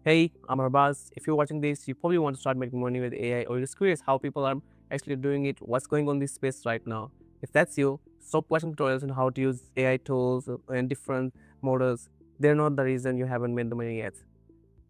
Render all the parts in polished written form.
Hey, I'm Arbaz. If you're watching this, you probably want to start making money with AI, or you're just curious how people are actually doing it, what's going on in this space right now. If that's you, stop watching tutorials on how to use AI tools and different models. They're not the reason you haven't made the money yet.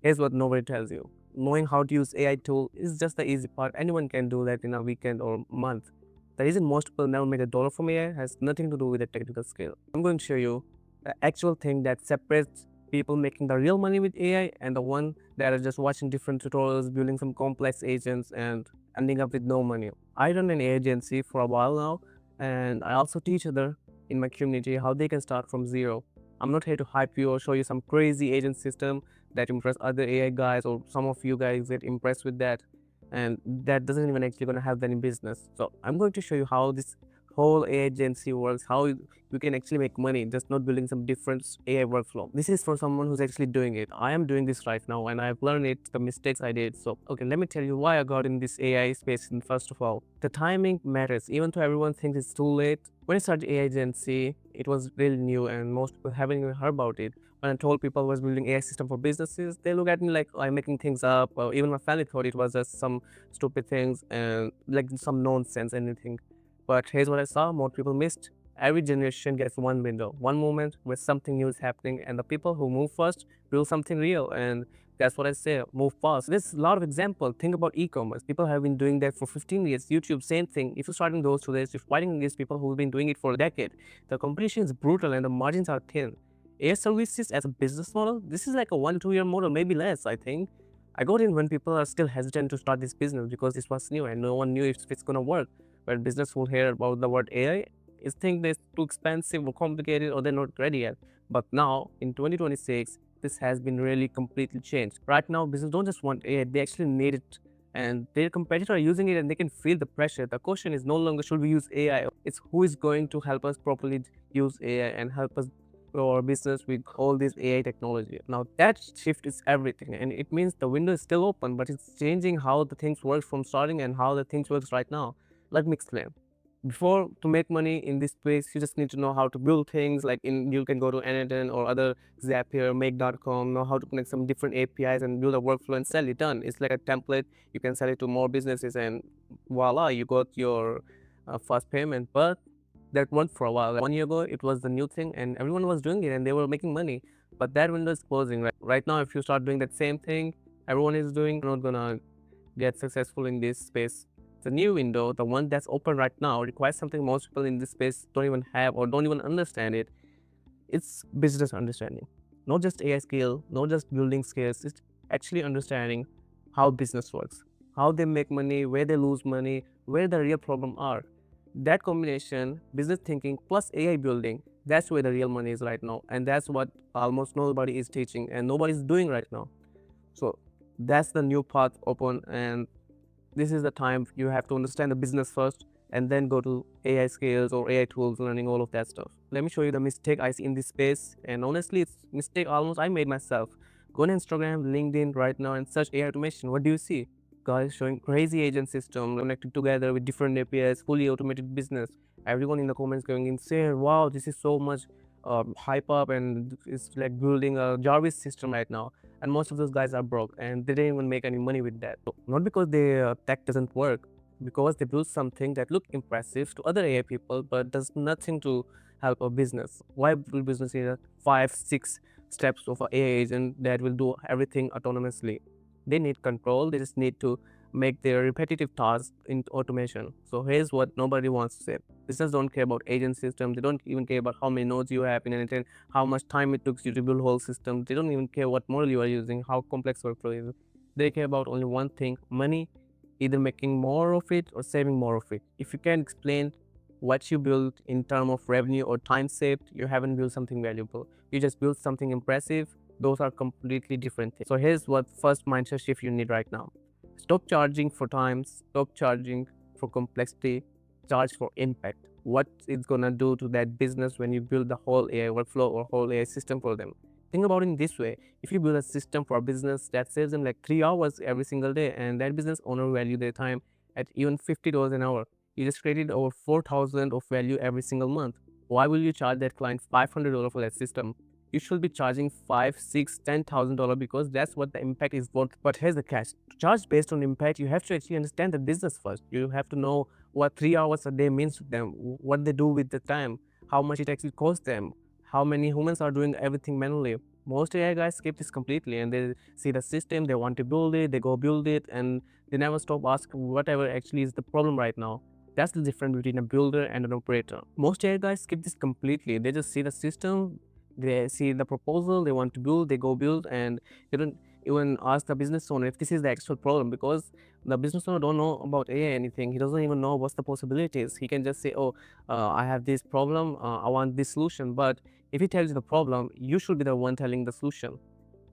Here's what nobody tells you. Knowing how to use AI tool is just the easy part. Anyone can do that in a weekend or month. The reason most people never make a dollar from AI has nothing to do with the technical skill. I'm going to show you the actual thing that separates people making the real money with AI and the one that are just watching different tutorials, building some complex agents and ending up with no money. I run an agency for a while now, and I also teach other in my community how they can start from zero. I'm not here to hype you or show you some crazy agent system that impress other AI guys, or some of you guys get impressed with that, and that doesn't even actually gonna have any business. So I'm going to show you how this whole AI agency works, how you can actually make money just not building some different AI workflow. This is for someone who's actually doing it. I am doing this right now and I've learned it, the mistakes I did. So okay, let me tell you why I got in this AI space. And first of all, the timing matters. Even though everyone thinks it's too late, when I started AI agency, it was really new and most people haven't even heard about it. When I told people I was building AI system for businesses, they look at me like I'm making things up, or even my family thought it was just some stupid things and like some nonsense, anything. But here's what I saw: more people missed. Every generation gets one window, one moment where something new is happening, and the people who move first build something real. And that's what I say: move fast. There's a lot of example. Think about e-commerce. People have been doing that for 15 years. YouTube, same thing. If you're starting those today, you're fighting against people who've been doing it for a decade. The competition is brutal and the margins are thin. Air services as a business model, this is like a 1 2 year model, maybe less, I think. I got in when people are still hesitant to start this business because this was new and no one knew if it's gonna work. When business will hear about the word AI, is think it's too expensive or complicated or they're not ready yet. But now in 2026, this has been really completely changed. Right now, business don't just want AI, they actually need it. And their competitors are using it and they can feel the pressure. The question is no longer should we use AI, it's who is going to help us properly use AI and help us grow our business with all this AI technology. Now that shift is everything, and it means the window is still open, but it's changing how the things work from starting and how the things works right now. Let me explain. Before, to make money in this space, you just need to know how to build things. Like in, you can go to Anadon or other Zapier, Make.com, know how to connect some different APIs and build a workflow and sell it. Done. It's like a template. You can sell it to more businesses, and voila, you got your first payment. But that worked for a while. Like 1 year ago, it was the new thing, and everyone was doing it, and they were making money. But that window is closing. Right now, if you start doing that same thing everyone is doing, you're not gonna get successful in this space. The new window, the one that's open right now, requires something most people in this space don't even have or don't even understand it. It's business understanding. Not just AI skill, not just building skills, it's actually understanding how business works, how they make money, where they lose money, where the real problem are. That combination, business thinking plus AI building, that's where the real money is right now. And that's what almost nobody is teaching and nobody's doing right now. So that's the new path open, and this is the time you have to understand the business first and then go to AI skills or AI tools, learning all of that stuff. Let me show you the mistake I see in this space. And honestly, it's mistake almost I made myself. Go on Instagram, LinkedIn right now and search AI automation. What do you see? Guys showing crazy agent system connected together with different APIs, fully automated business. Everyone in the comments going insane. Wow, this is so much hype up, and it's like building a Jarvis system right now. And most of those guys are broke and they didn't even make any money with that. So not because the tech doesn't work, because they build something that look impressive to other AI people but does nothing to help a business. Why build business in 5 6 steps of an AI agent that will do everything autonomously? They need control. They just need to make their repetitive tasks into automation. So here's what nobody wants to say: business don't care about agent system. They don't even care about how many nodes you have in anything, how much time it took you to build whole system. They don't even care what model you are using, how complex workflow is. They care about only one thing: money, either making more of it or saving more of it. If you can explain what you built in terms of revenue or time saved, you haven't built something valuable. You just built something impressive. Those are completely different things. So here's what first mindset shift you need right now. Stop charging for time, stop charging for complexity, charge for impact. What it's gonna do to that business when you build the whole AI workflow or whole AI system for them. Think about it in this way: if you build a system for a business that saves them like 3 hours every single day, and that business owner value their time at even $50 an hour, you just created over 4,000 of value every single month. Why will you charge that client $500 for that system? you should be charging five, six, $10,000 because that's what the impact is worth. But here's the catch: to charge based on impact, you have to actually understand the business first. You have to know what 3 hours a day means to them, what they do with the time, how much it actually costs them, how many humans are doing everything manually. Most AI guys skip this completely and they see the system, they want to build it, they go build it, and they never stop asking whatever actually is the problem right now. That's the difference between a builder and an operator. Most AI guys skip this completely. They just see the system, they see the proposal, they want to build, they go build, and they don't even ask the business owner if this is the actual problem, because the business owner don't know about AI anything. He doesn't even know what's the possibilities. He can just say, oh, I have this problem, I want this solution. But if he tells you the problem, you should be the one telling the solution.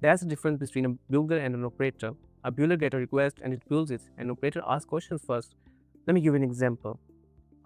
That's the difference between a builder and an operator. A builder gets a request and it builds it. An operator asks questions first. Let me give you an example.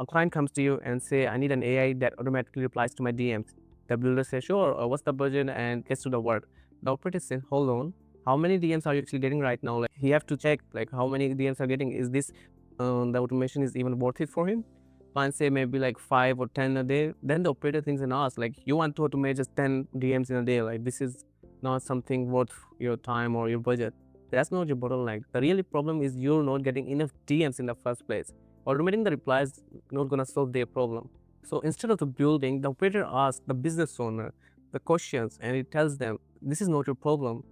A client comes to you and say, I need an AI that automatically replies to my DMs. The builder says, sure, what's the budget, and gets to the work. The operator says, hold on, how many DMs are you actually getting right now? Like, he have to check like how many DMs are getting. Is this the automation is even worth it for him? Client say maybe like 5 or 10 a day. Then the operator thinks and asks, like, you want to automate just 10 DMs in a day? Like, this is not something worth your time or your budget. That's not your bottleneck. The real problem is you're not getting enough DMs in the first place. Automating the replies not gonna solve their problem. So instead of the building, the operator asks the business owner the questions and it tells them this is not your problem,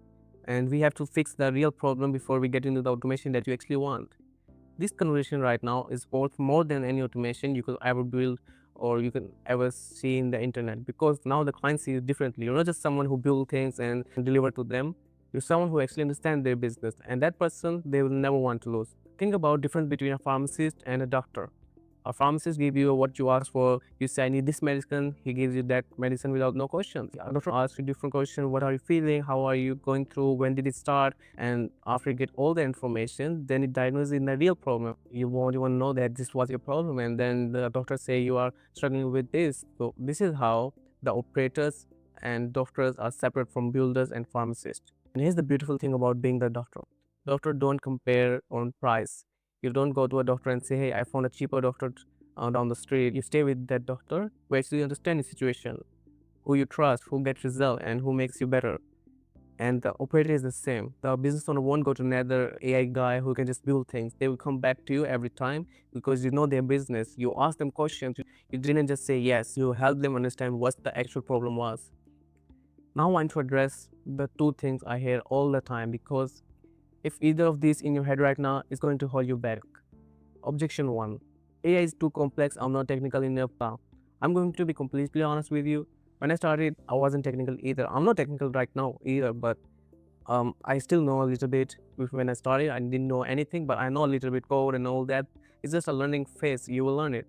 and we have to fix the real problem before we get into the automation that you actually want. This conversation right now is worth more than any automation you could ever build or you can ever see in the internet, because now the client sees it differently. You're not just someone who build things and deliver to them. You're someone who actually understands their business, and that person they will never want to lose. Think about difference between a pharmacist and a doctor. A pharmacist gives you what you ask for. You say, I need this medicine. He gives you that medicine without no questions. A doctor asks you different questions. What are you feeling? How are you going through? When did it start? And after you get all the information, then it diagnoses in the real problem. You won't even know that this was your problem. And then the doctor say you are struggling with this. So this is how the operators and doctors are separate from builders and pharmacists. And here's the beautiful thing about being the doctor. Doctor don't compare on price. You don't go to a doctor and say, hey, I found a cheaper doctor down the street. You stay with that doctor who actually understands the situation, who you trust, who gets result, and who makes you better. And the operator is the same. The business owner won't go to another AI guy who can just build things. They will come back to you every time because you know their business. You ask them questions. You didn't just say yes. You help them understand what the actual problem was. Now I want to address the two things I hear all the time, because if either of these in your head right now is going to hold you back. Objection 1. AI is too complex, I'm not technical enough now. I'm going to be completely honest with you. When I started, I wasn't technical either. I'm not technical right now either, but I still know a little bit. When I started, I didn't know anything, but I know a little bit code and all that. It's just a learning phase. You will learn it.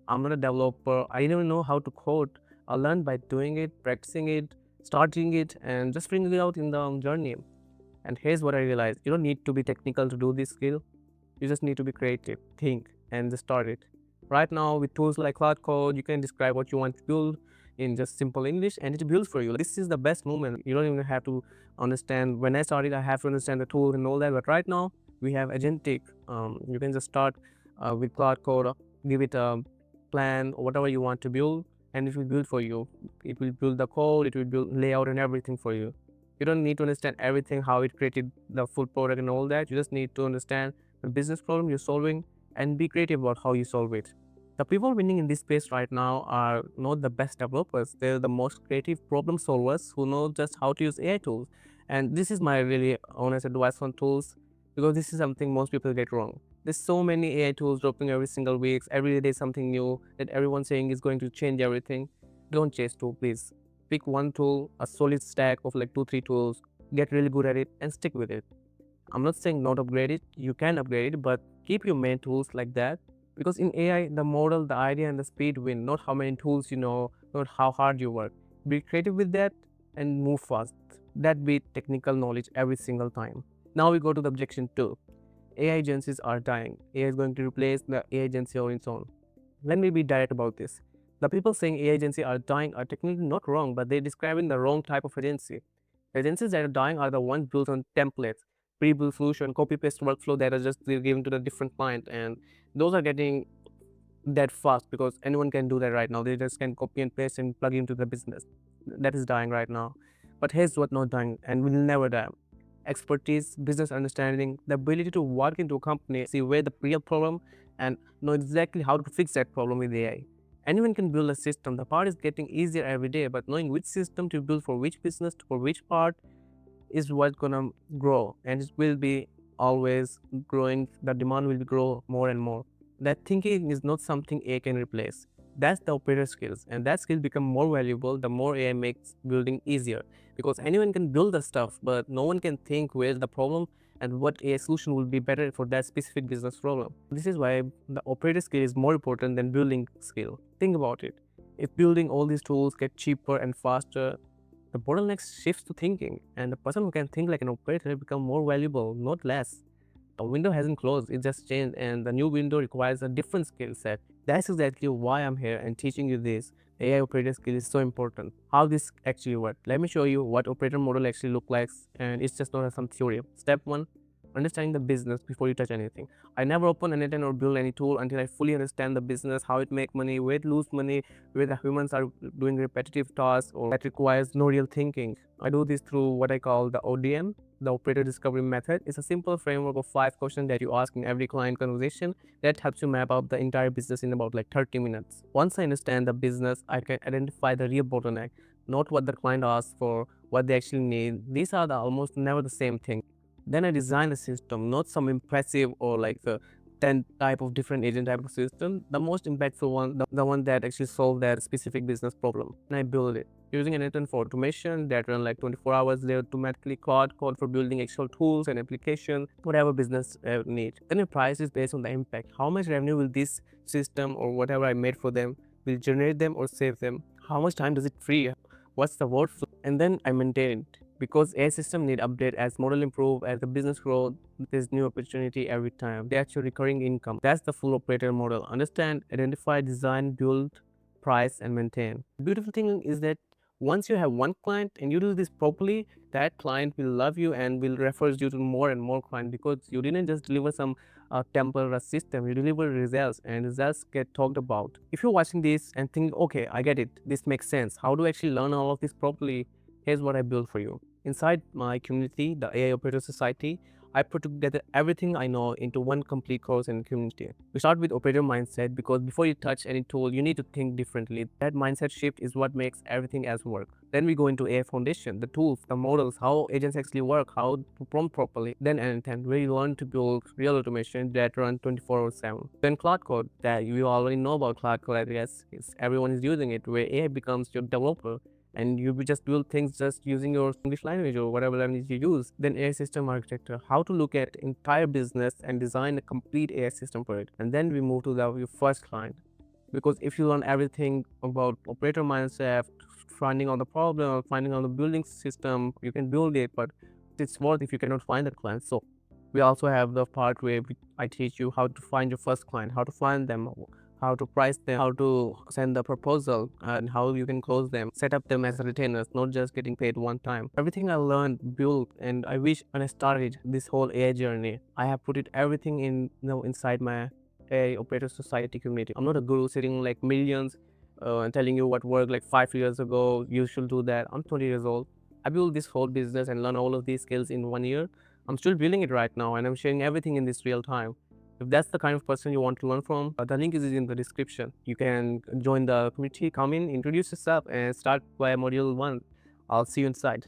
I'm not a developer. I didn't even know how to code. I learned by doing it, practicing it, starting it, and just figuring it out in the journey. And here's what I realized: you don't need to be technical to do this skill. You just need to be creative, think, and just start it. Right now, with tools like Cloud Code, you can describe what you want to build in just simple English and it builds for you. This is the best moment. You don't even have to understand. When I started, I have to understand the tool and all that. But right now, we have Agentic. You can just start with Cloud Code, give it a plan or whatever you want to build, and it will build for you. It will build the code, it will build layout and everything for you. You don't need to understand everything, how it created the full product and all that. You just need to understand the business problem you're solving and be creative about how you solve it. The people winning in this space right now are not the best developers. They're the most creative problem solvers who know just how to use AI tools. And this is my really honest advice on tools, because this is something most people get wrong. There's so many AI tools dropping every single week. Every day there's something new that everyone's saying is going to change everything. Don't chase tool, please. Pick one tool, a solid stack of like 2-3 tools, get really good at it and stick with it. I'm not saying not upgrade it, you can upgrade it, but keep your main tools like that. Because in AI, the model, the idea, and the speed win, not how many tools you know, not how hard you work. Be creative with that and move fast. That beat technical knowledge every single time. Now we go to the objection 2. AI agencies are dying. AI is going to replace the AI agency on its own. Let me be direct about this. The people saying AI agency are dying are technically not wrong, but they're describing the wrong type of agency. Agencies that are dying are the ones built on templates, pre-built solution, copy-paste workflow that are just given to the different client, and those are getting dead fast because anyone can do that right now. They just can copy and paste and plug into the business. that is dying right now. But here's what not dying and will never die: expertise, business understanding, the ability to walk into a company, see where the real problem, and know exactly how to fix that problem with AI. Anyone can build a system. The part is getting easier every day, but knowing which system to build for which business, for which part, is what's gonna grow, and it will be always growing. The demand will grow more and more. That thinking is not something AI can replace. That's the operator skills, and that skill become more valuable the more AI makes building easier. Because anyone can build the stuff, but no one can think where's the problem and what AI solution will be better for that specific business problem. This is why the operator skill is more important than building skill. Think about it. If building all these tools get cheaper and faster, the bottleneck shifts to thinking, and the person who can think like an operator become more valuable, not less. The window hasn't closed, it just changed, and the new window requires a different skill set. That's exactly why I'm here and teaching you this. AI operator skill is so important. How this actually works. Let me show you what operator model actually look like, and it's just not some theory. Step 1: understanding the business before you touch anything. I never open anything or build any tool until I fully understand the business, how it make money, where it lose money, where the humans are doing repetitive tasks or that requires no real thinking. I do this through what I call the ODM, the operator discovery method. It's a simple framework of 5 questions that you ask in every client conversation that helps you map out the entire business in about like 30 minutes. Once I understand the business, I can identify the real bottleneck, not what the client asks for, what they actually need. These are the almost never the same thing. Then I design a system, not some impressive or like the 10 type of different agent type of system. The most impactful one, the one that actually solve that specific business problem. And I build it using an agent for automation that run like 24 hours. They automatically code for building actual tools and application, whatever business need. Then the price is based on the impact. How much revenue will this system or whatever I made for them will generate them or save them? How much time does it free? What's the workflow? And then I maintain it, because AI system need update as model improve, as the business grow. There's new opportunity every time. That's your recurring income. That's the full operator model. Understand, identify, design, build, price, and maintain. The beautiful thing is that once you have one client and you do this properly, that client will love you and will refer you to more and more clients, because you didn't just deliver some temporary system, you deliver results, and results get talked about. If you're watching this and think, okay, I get it, this makes sense, how do I actually learn all of this properly? Here's what I built for you. Inside my community, the AI Operator Society, I put together everything I know into one complete course and community. We start with operator mindset, because before you touch any tool, you need to think differently. That mindset shift is what makes everything else work. Then we go into AI foundation, the tools, the models, how agents actually work, how to prompt properly. Then N10, where you learn to build real automation that run 24/7. Then Cloud Code, that you already know about Cloud Code, I guess. Everyone is using it, where AI becomes your developer and you will just build things just using your English language or whatever language you use. Then AI system architecture, how to look at entire business and design a complete AI system for it. And then we move to your first client, because if you learn everything about operator mindset, finding out the problem, finding out the building system, you can build it, but it's worth if you cannot find the client. So we also have the part where I teach you how to find your first client, how to find them, how to price them, how to send the proposal, and how you can close them, set up them as retainers, not just getting paid one time. Everything I learned, built, and I wish when I started this whole AI journey, I have put it everything in, inside my AI Operator Society community. I'm not a guru sitting like millions and telling you what worked like 5 years ago. You should do that. I'm 20 years old. I built this whole business and learned all of these skills in 1 year. I'm still building it right now, and I'm sharing everything in this real time. If that's the kind of person you want to learn from, the link is in the description. You can join the community, come in, introduce yourself, and start by module 1. I'll see you inside.